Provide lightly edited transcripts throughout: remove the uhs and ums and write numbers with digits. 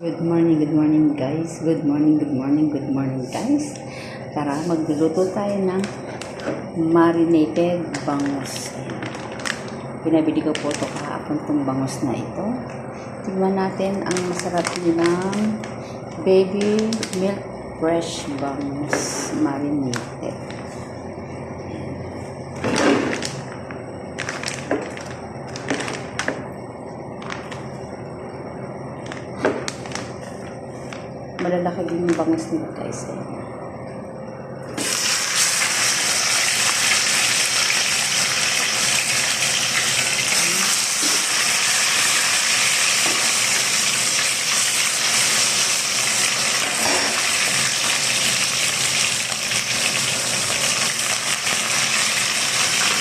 Good morning guys. Good morning guys. Tara, magluluto tayo ng marinated bangus. Ayan. Pinabili ko po ito kahapon itong bangus na ito. Tignan natin ang masarap nilang baby milk fresh bangus marinated. Malalaki din yung bangus nila guys.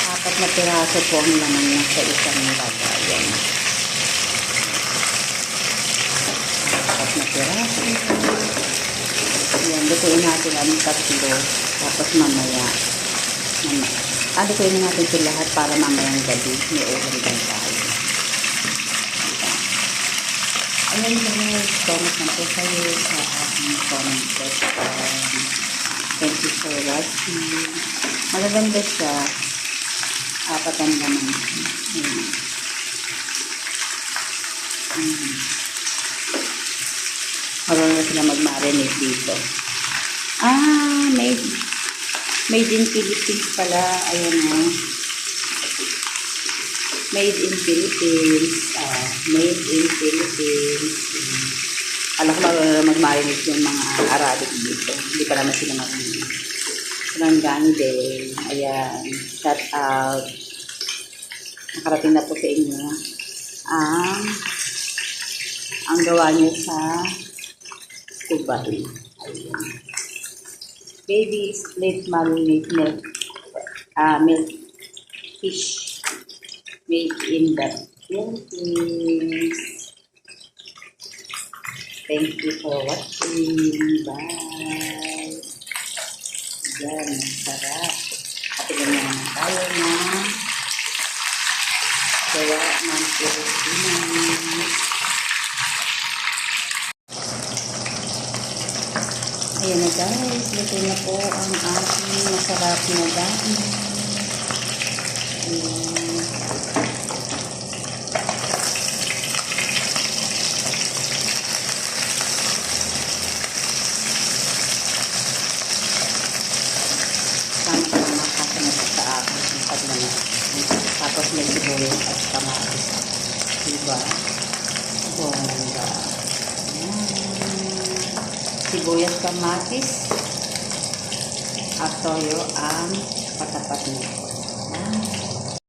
Apat na piraso po ang laman niya sa isang lagayan. Apat na piraso. Ayan, lutuin natin ang tatlo. Tapos mamaya. Lutuin natin ito lahat para mamayang gabi. May ulam din tayo. Ayan guys, comment na po kayo sa aking comment section. Thank you for watching. Magaganda siya. Apat ang laman. Marunong na sila mag-marinate dito. Made in Philippines pala. Ayan o. Made in Philippines. Made in Philippines. Alam ko marunong na mag-marinate yung mga Arabic dito. Hindi pa naman sila mag-marinate. Sarangani din. Ayan. Shout out. Nakarating na po sa inyo. Ang gawa nyo sa Dubai. Baby split marinate milk fish made in the Philippines. Thank you for watching. Bye. Yan, sarap. Katigan naman tayo na gawa ng Pilipinas. Ayan na guys, luto na po ang aking masarap na dahil. Sama ko na makasanap sa aking pagmana. Tapos may sibuyas at kamatis. Diba? Bongga. Sibuyas, kamatis at toyo ang